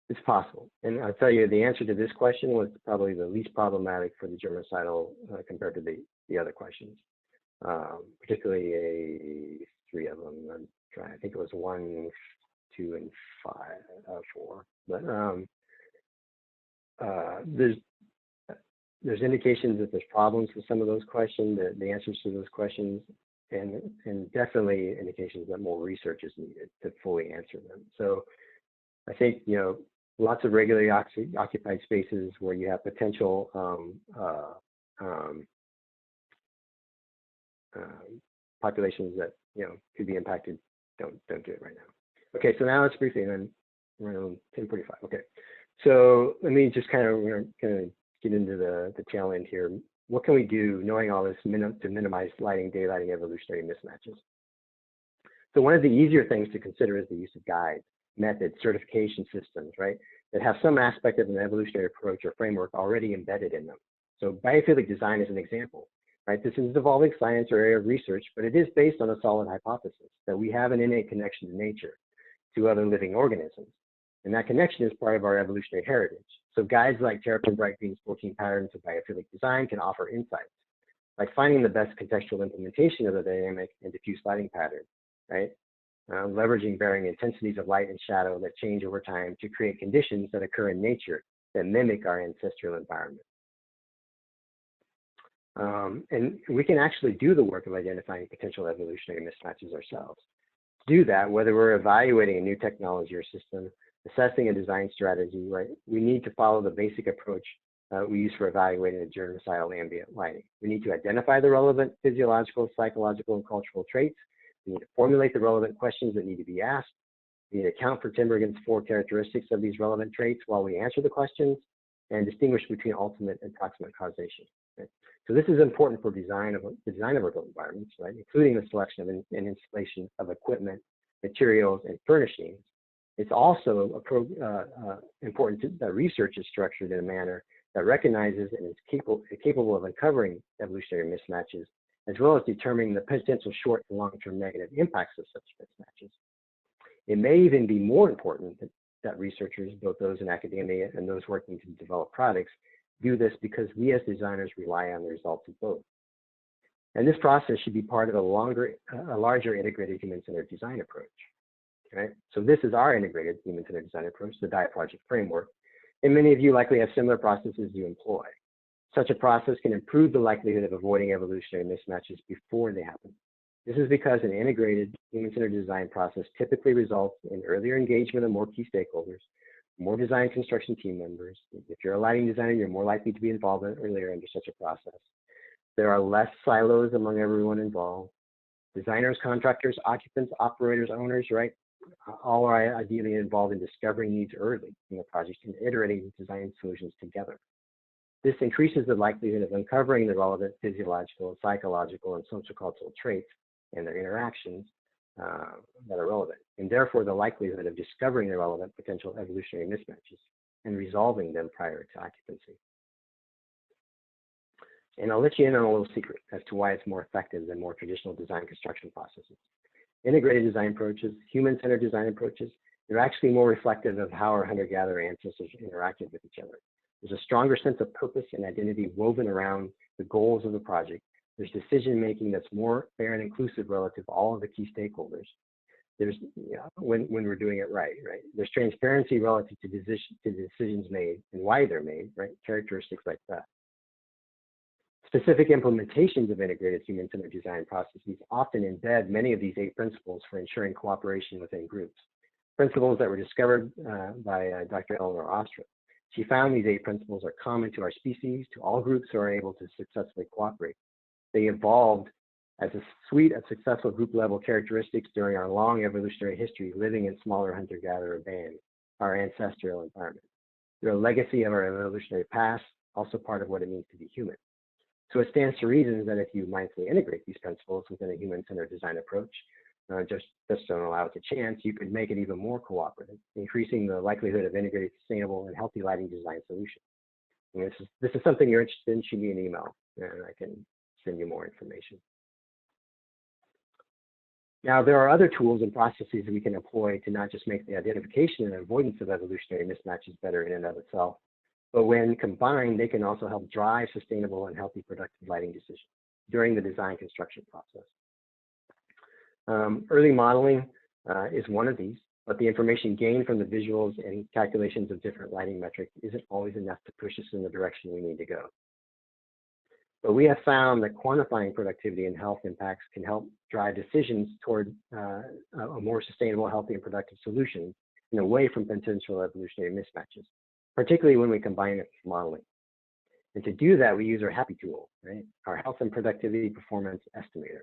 it's possible. And I'll tell you, the answer to this question was probably the least problematic for the germicidal compared to the other questions, particularly three of them. I think it was 1, 2, and 4. But there's indications that there's problems with some of those questions, the answers to those questions, and definitely indications that more research is needed to fully answer them. So I think, lots of regularly occupied spaces where you have potential populations that, could be impacted, don't do it right now. Okay, so now let's briefly, and then we're around 10:45. Okay, so let me just kind of get into the tail end here. What can we do, knowing all this, to minimize lighting, daylighting, evolutionary mismatches? So one of the easier things to consider is the use of guides, methods, certification systems, right, that have some aspect of an evolutionary approach or framework already embedded in them. So biophilic design is an example, right? This is evolving science or area of research, but it is based on a solid hypothesis that we have an innate connection to nature, to other living organisms. And that connection is part of our evolutionary heritage. So guides like Terrapin Bright Green's 14 patterns of biophilic design can offer insights, like finding the best contextual implementation of the dynamic and diffuse lighting pattern, right? Leveraging varying intensities of light and shadow that change over time to create conditions that occur in nature that mimic our ancestral environment. And we can actually do the work of identifying potential evolutionary mismatches ourselves. To do that, whether we're evaluating a new technology or system, assessing a design strategy, right, we need to follow the basic approach we use for evaluating the germicidal ambient lighting. We need to identify the relevant physiological, psychological, and cultural traits. We need to formulate the relevant questions that need to be asked. We need to account for Tinbergen's 4 characteristics of these relevant traits while we answer the questions, and distinguish between ultimate and proximate causation. Right? So this is important for the design of our built environments, right, including the selection of and installation of equipment, materials, and furnishings. It's also important that research is structured in a manner that recognizes and is capable of uncovering evolutionary mismatches, as well as determining the potential short and long-term negative impacts of such mismatches. It may even be more important that researchers, both those in academia and those working to develop products, do this because we as designers rely on the results of both. And this process should be part of a larger integrated human-centered design approach. Right? So this is our integrated human-centered design approach, the DIE project framework, and many of you likely have similar processes you employ. Such a process can improve the likelihood of avoiding evolutionary mismatches before they happen. This is because an integrated human-centered design process typically results in earlier engagement of more key stakeholders, more design construction team members. If you're a lighting designer, you're more likely to be involved earlier under such a process. There are less silos among everyone involved. Designers, contractors, occupants, operators, owners, right? All are ideally involved in discovering needs early in the project and iterating design solutions together. This increases the likelihood of uncovering the relevant physiological, psychological, and sociocultural traits and their interactions that are relevant, and therefore the likelihood of discovering the relevant potential evolutionary mismatches and resolving them prior to occupancy. And I'll let you in on a little secret as to why it's more effective than more traditional design construction processes. Integrated design approaches, human-centered design approaches, they're actually more reflective of how our hunter-gatherer ancestors interacted with each other. There's a stronger sense of purpose and identity woven around the goals of the project There's decision making that's more fair and inclusive relative to all of the key stakeholders. There's, when we're doing it right? There's transparency relative to decisions made and why they're made, right? Characteristics like that. Specific implementations of integrated human-centered design processes often embed many of these 8 principles for ensuring cooperation within groups. Principles that were discovered by Dr. Eleanor Ostrom. She found these 8 principles are common to our species, to all groups who are able to successfully cooperate. They evolved as a suite of successful group-level characteristics during our long evolutionary history, living in smaller hunter-gatherer bands, our ancestral environment. They're a legacy of our evolutionary past, also part of what it means to be human. So it stands to reason that if you mindfully integrate these principles within a human-centered design approach, just don't allow it to chance, you could make it even more cooperative, increasing the likelihood of integrated, sustainable, and healthy lighting design solutions. And this is something you're interested in, shoot me an email, and I can send you more information. Now, there are other tools and processes that we can employ to not just make the identification and avoidance of evolutionary mismatches better in and of itself, but when combined, they can also help drive sustainable and healthy productive lighting decisions during the design construction process. Early modeling is one of these, but the information gained from the visuals and calculations of different lighting metrics isn't always enough to push us in the direction we need to go. But we have found that quantifying productivity and health impacts can help drive decisions toward a more sustainable, healthy, and productive solution and away from potential evolutionary mismatches, particularly when we combine it with modeling. And to do that, we use our HAPPY tool, right? Our Health and Productivity Performance Estimator.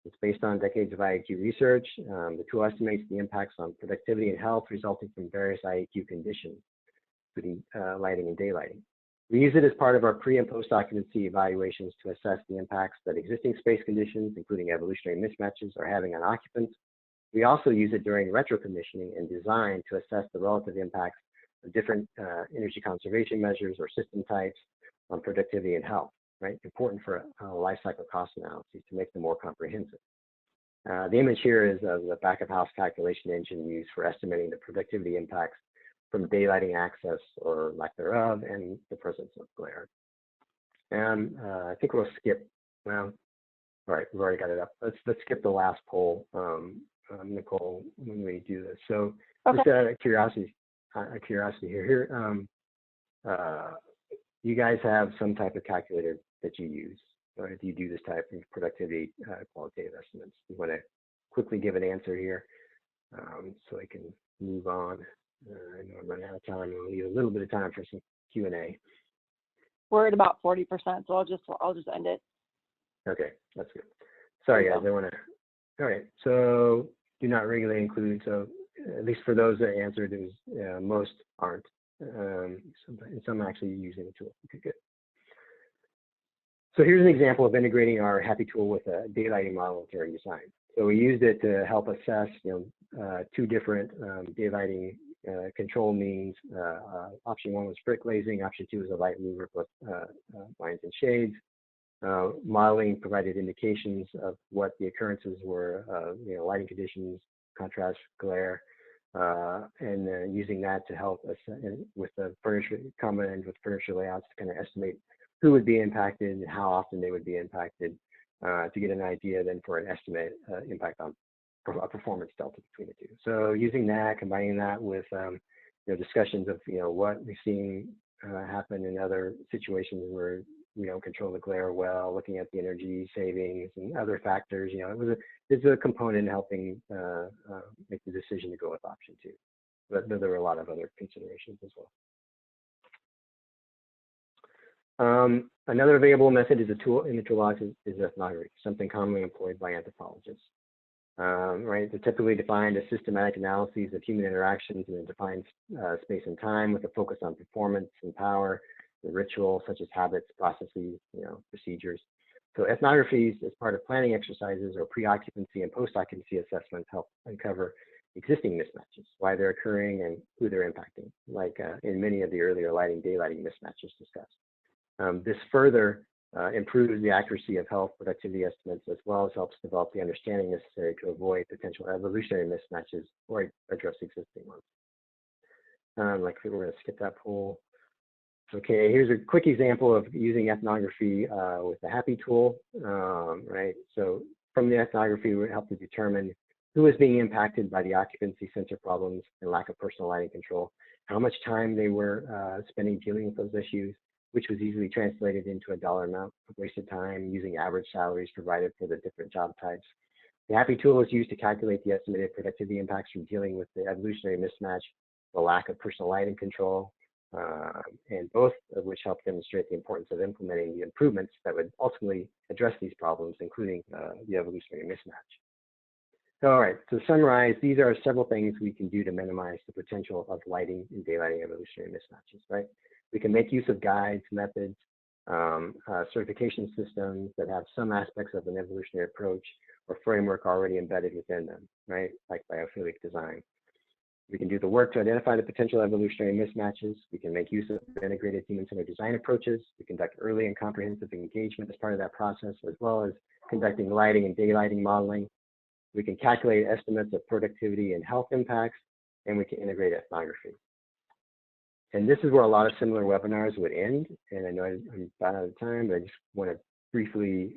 It's based on decades of IAQ research. The tool estimates the impacts on productivity and health resulting from various IAQ conditions, including lighting and daylighting. We use it as part of our pre- and post-occupancy evaluations to assess the impacts that existing space conditions, including evolutionary mismatches, are having on occupants. We also use it during RetroCommissioning and design to assess the relative impacts of different energy conservation measures or system types on productivity and health, right? Important for life cycle cost analysis to make them more comprehensive. The image here is of the back-of-house calculation engine used for estimating the productivity impacts from daylighting access or lack thereof and the presence of glare. And I think we'll skip, well, all right, we've already got it up. Let's skip the last poll, Nicole, when we do this. So okay. Just out of curiosity here, you guys have some type of calculator that you use, right? If you do this type of productivity qualitative estimates, you want to quickly give an answer here so I can move on. I know I'm running out of time. We'll leave a little bit of time for some Q&A. We're at about 40%, so I'll just end it. Okay, that's good. Sorry, guys. I want to. All right. So do not regularly include. So at least for those that answered, it was most aren't. Some actually using the tool. Okay, good. So here's an example of integrating our HAPPY tool with a daylighting model during design. So we used it to help assess, 2 different daylighting control means. Option 1 was brick glazing. Option 2 was a light mover with lines and shades. Modeling provided indications of what the occurrences were, lighting conditions, contrast, glare, and using that to help us with the furniture, combined with furniture layouts to kind of estimate who would be impacted and how often they would be impacted to get an idea then for an estimate impact on a performance delta between the two. So using that, combining that with discussions of what we've seen happen in other situations where we don't control the glare well, looking at the energy savings and other factors, it's a component in helping make the decision to go with option 2. But there were a lot of other considerations as well. Another available method is a tool in the toolbox is ethnography, something commonly employed by anthropologists. Right, they're typically defined as systematic analyses of human interactions in a defined space and time with a focus on performance and power, the ritual such as habits, processes, procedures. So ethnographies as part of planning exercises or pre-occupancy and post-occupancy assessments help uncover existing mismatches, why they're occurring and who they're impacting, like in many of the earlier daylighting mismatches discussed. This further improves the accuracy of health productivity estimates, as well as helps develop the understanding necessary to avoid potential evolutionary mismatches or address existing ones. Like we're going to skip that poll. Okay, here's a quick example of using ethnography with the HAPPY tool, right? So from the ethnography, we help to determine who is being impacted by the occupancy sensor problems and lack of personal lighting control, how much time they were spending dealing with those issues, which was easily translated into a dollar amount of wasted time using average salaries provided for the different job types. The HAPPY tool is used to calculate the estimated productivity impacts from dealing with the evolutionary mismatch, the lack of personal lighting control, and both of which help demonstrate the importance of implementing the improvements that would ultimately address these problems, including the evolutionary mismatch. All right, to summarize, these are several things we can do to minimize the potential of lighting and daylighting evolutionary mismatches, right? We can make use of guides, methods, certification systems that have some aspects of an evolutionary approach or framework already embedded within them, right? Like biophilic design. We can do the work to identify the potential evolutionary mismatches. We can make use of integrated human-centered design approaches. We conduct early and comprehensive engagement as part of that process, as well as conducting lighting and daylighting modeling. We can calculate estimates of productivity and health impacts, and we can integrate ethnography. And this is where a lot of similar webinars would end. And I know I'm about out of time, but I just want to briefly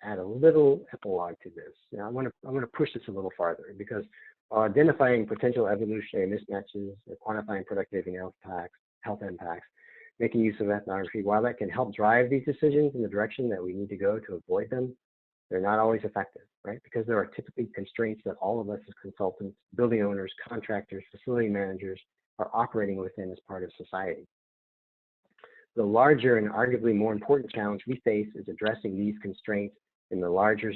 add a little epilogue to this. Now, I want to push this a little farther, because identifying potential evolutionary mismatches, quantifying productivity and health impacts, making use of ethnography, while that can help drive these decisions in the direction that we need to go to avoid them, they're not always effective, right? Because there are typically constraints that all of us as consultants, building owners, contractors, facility managers are operating within as part of society. The larger and arguably more important challenge we face is addressing these constraints in the larger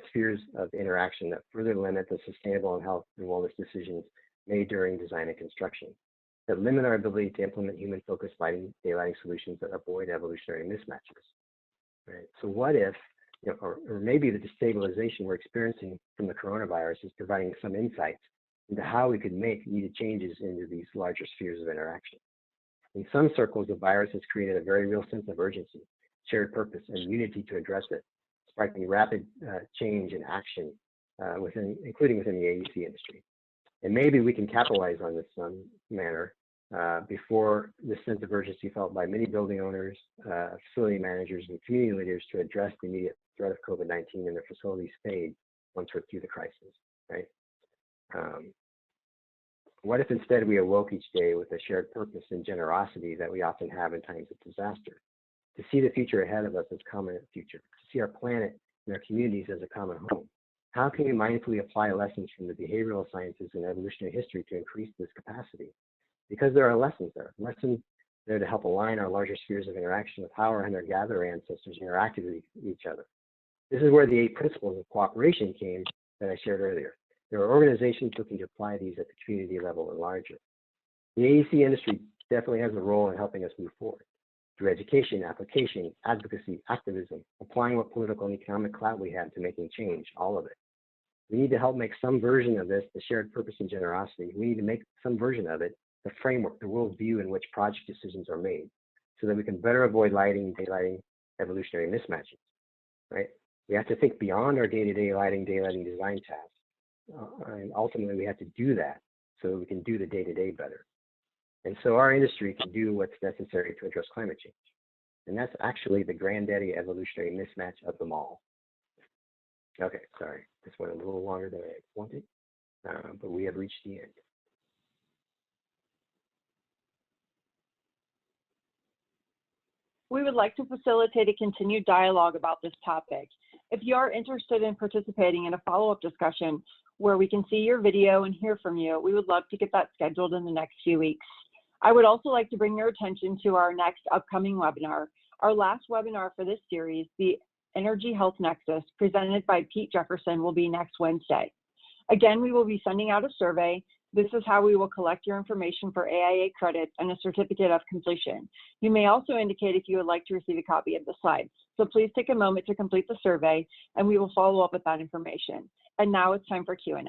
spheres of interaction that further limit the sustainable and health and wellness decisions made during design and construction, that limit our ability to implement human-focused lighting, daylighting solutions that avoid evolutionary mismatches. Right? So what if, or maybe the destabilization we're experiencing from the coronavirus is providing some insights into how we could make needed changes into these larger spheres of interaction. In some circles, the virus has created a very real sense of urgency, shared purpose, and unity to address it, sparking rapid change and action, including within the AEC industry. And maybe we can capitalize on this some manner before the sense of urgency felt by many building owners, facility managers, and community leaders to address the immediate threat of COVID-19 in their facilities fade once we're through the crisis, right? What if instead we awoke each day with a shared purpose and generosity that we often have in times of disaster, to see the future ahead of us as common future, to see our planet and our communities as a common home? How can we mindfully apply lessons from the behavioral sciences and evolutionary history to increase this capacity? Because there are lessons there to help align our larger spheres of interaction with how our hunter-gatherer ancestors interacted with each other. This is where the 8 principles of cooperation came that I shared earlier. There are organizations looking to apply these at the community level and larger. The AEC industry definitely has a role in helping us move forward through education, application, advocacy, activism, applying what political and economic clout we have to making change, all of it. We need to help make some version of this, the shared purpose and generosity. We need to make some version of it the framework, the worldview in which project decisions are made, so that we can better avoid lighting, daylighting, evolutionary mismatches, right? We have to think beyond our day-to-day lighting, daylighting design tasks. And ultimately, we have to do that so that we can do the day-to-day better. And so our industry can do what's necessary to address climate change. And that's actually the granddaddy evolutionary mismatch of them all. Okay, sorry. This went a little longer than I wanted, but we have reached the end. We would like to facilitate a continued dialogue about this topic. If you are interested in participating in a follow-up discussion where we can see your video and hear from you, we would love to get that scheduled in the next few weeks. I would also like to bring your attention to our next upcoming webinar. Our last webinar for this series, the Energy Health Nexus, presented by Pete Jefferson, will be next Wednesday. Again, we will be sending out a survey. This is how we will collect your information for AIA credits and a certificate of completion. You may also indicate if you would like to receive a copy of the slides. So please take a moment to complete the survey, and we will follow up with that information. And now it's time for Q&A.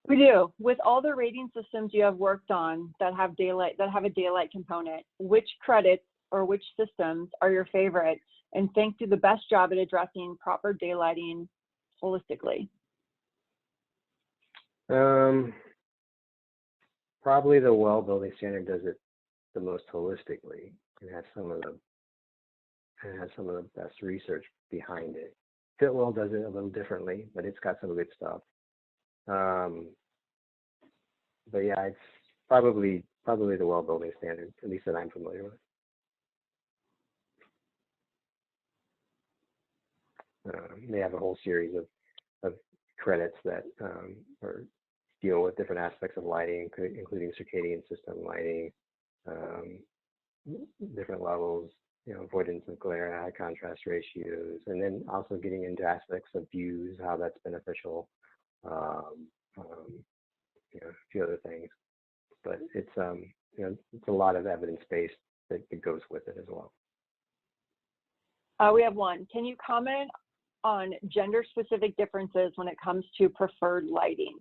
We do. With all the rating systems you have worked on that have a daylight component, which credits or which systems are your favorite and think do the best job at addressing proper daylighting holistically? probably the well building standard does it the most holistically and has some of the best research behind it. Fitwell does it a little differently, but it's got some good stuff. But yeah, it's probably the well building standard, at least that I'm familiar with. They have a whole series of credits that deal with different aspects of lighting, including circadian system lighting, different levels, avoidance of glare, high contrast ratios, and then also getting into aspects of views, how that's beneficial, a few other things. But it's it's a lot of evidence base that goes with it as well. We have one. Can you comment on gender-specific differences when it comes to preferred lighting?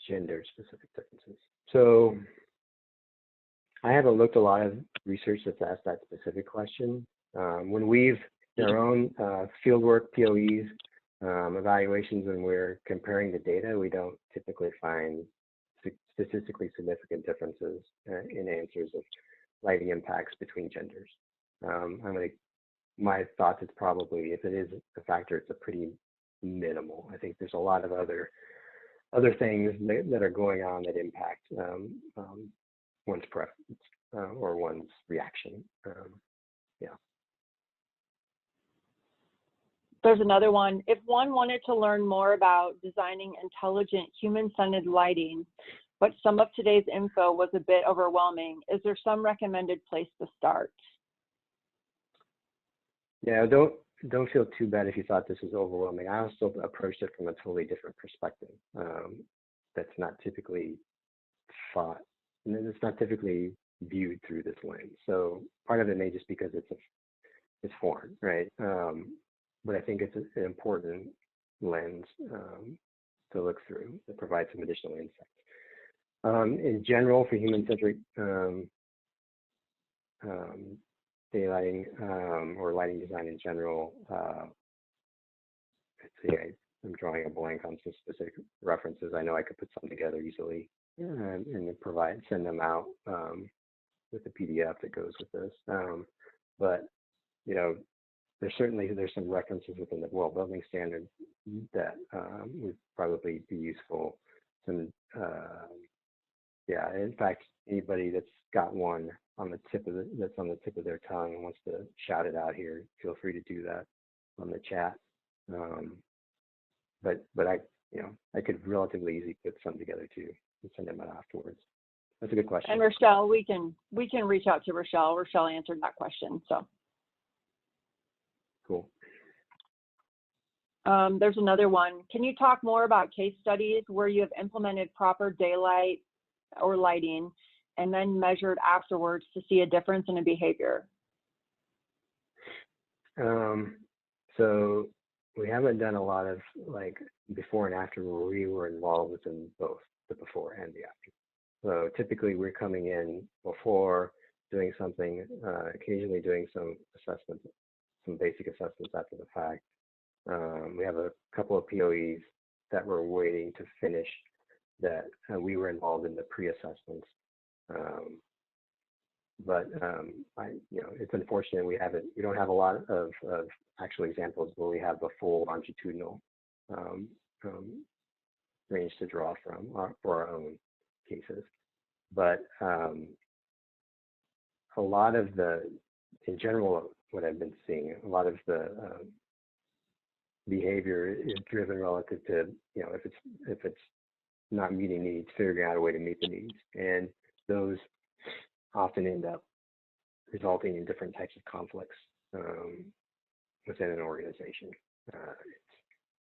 Gender-specific differences. So I haven't looked a lot of research that's asked that specific question. When we've in our own fieldwork, POEs, evaluations, when we're comparing the data, we don't typically find statistically significant differences in answers of lighting impacts between genders. My thoughts is probably, if it is a factor, it's a pretty minimal. I think there's a lot of other things that are going on that impact one's preference or one's reaction. Yeah. There's another one. If one wanted to learn more about designing intelligent human-centered lighting, but some of today's info was a bit overwhelming, is there some recommended place to start? Yeah, don't feel too bad if you thought this was overwhelming. I also approached it from a totally different perspective. That's not typically thought, and it's not typically viewed through this lens. So part of it may just because it's foreign, right? But I think it's an important lens to look through that provides some additional insights. In general, for human-centric daylighting or lighting design in general, let's see, I'm drawing a blank on some specific references. I know I could put some together easily and send them out with the PDF that goes with this. But there's some references within the well building standard that would probably be useful. In fact, anybody that's got one on the tip of their tongue and wants to shout it out here, feel free to do that on the chat. But I could relatively easily put some together too and send them out afterwards. That's a good question. And Rochelle, we can reach out to Rochelle. Rochelle answered that question. So cool. There's another one. Can you talk more about case studies where you have implemented proper daylight or lighting and then measured afterwards to see a difference in a behavior? So we haven't done a lot of like before and after where we were involved within both the before and the after. So typically we're coming in before, doing something, occasionally doing some assessments, some basic assessments after the fact. We have a couple of POEs that we're waiting to finish that we were involved in the pre-assessments. But it's unfortunate we don't have a lot of actual examples where we have the full longitudinal range to draw from for our own cases. But a lot of in general, what I've been seeing, a lot of the behavior is driven relative to, if it's not meeting needs, figuring out a way to meet the needs. And those often end up resulting in different types of conflicts within an organization.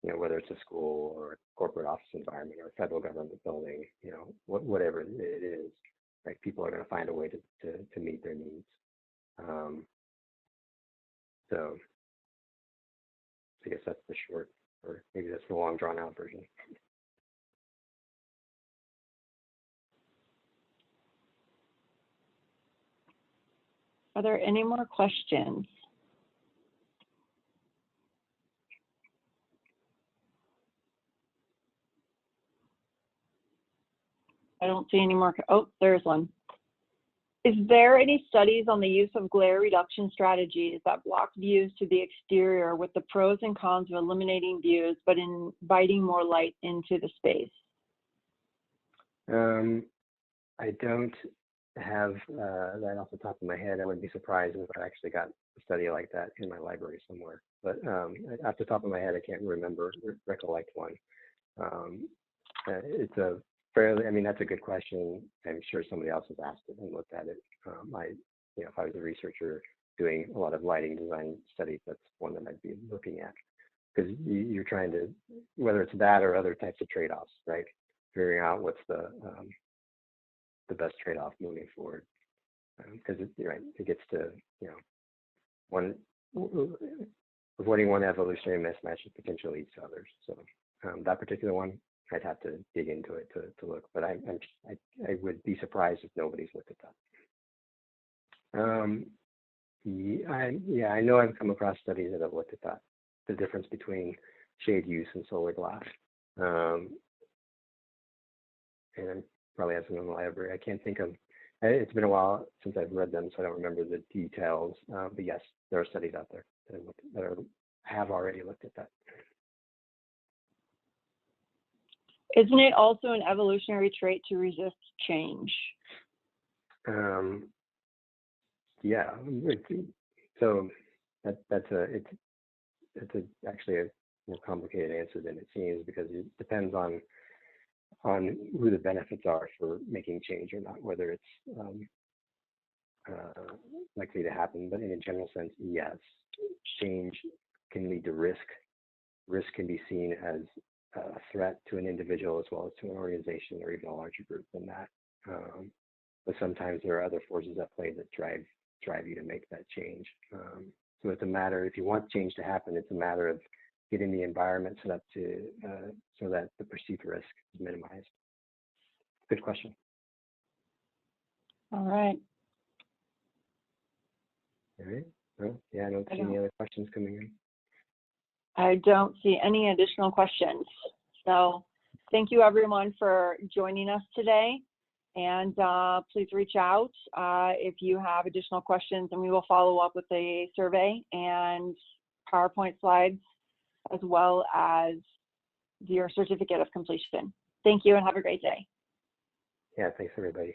Whether it's a school or a corporate office environment or a federal government building, whatever it is, right? People are going to find a way to meet their needs. So I guess that's the short, or maybe that's the long drawn out version. Are there any more questions? I don't see any more. Oh, there's one. Is there any studies on the use of glare reduction strategies that block views to the exterior with the pros and cons of eliminating views but inviting more light into the space? I don't have that off the top of my head. I would be surprised if I actually got a study like that in my library somewhere. But off the top of my head, I can't recollect one. It's a fairly, I mean, that's a good question. I'm sure somebody else has asked it and looked at it. If I was a researcher doing a lot of lighting design studies, that's one that I'd be looking at, because you're trying to, whether it's that or other types of trade-offs, right? Figuring out what's the best trade-off moving forward, because it gets to avoiding one evolutionary mismatch potentially leads to others. So that particular one, I'd have to dig into it to look, but I would be surprised if nobody's looked at that. I know I've come across studies that have looked at that, the difference between shade use and solar glass. And I probably have some in the library. I can't think of, it's been a while since I've read them, so I don't remember the details. But yes, there are studies out there that have already looked at that. Isn't it also an evolutionary trait to resist change? Yeah. So that's actually a more complicated answer than it seems, because it depends on who the benefits are for making change or not, whether it's likely to happen. But in a general sense, yes, change can lead to risk. Risk can be seen as a threat to an individual as well as to an organization or even a larger group than that. But sometimes there are other forces at play that drive you to make that change. So it's a matter, if you want change to happen, it's a matter of getting the environment set up to so that the perceived risk is minimized. Good question. All right. All right. Well, yeah, I don't see any other questions coming in. I don't see any additional questions. So thank you everyone for joining us today. And please reach out if you have additional questions, and we will follow up with a survey and PowerPoint slides, as well as your certificate of completion. Thank you and have a great day. Yeah, thanks everybody.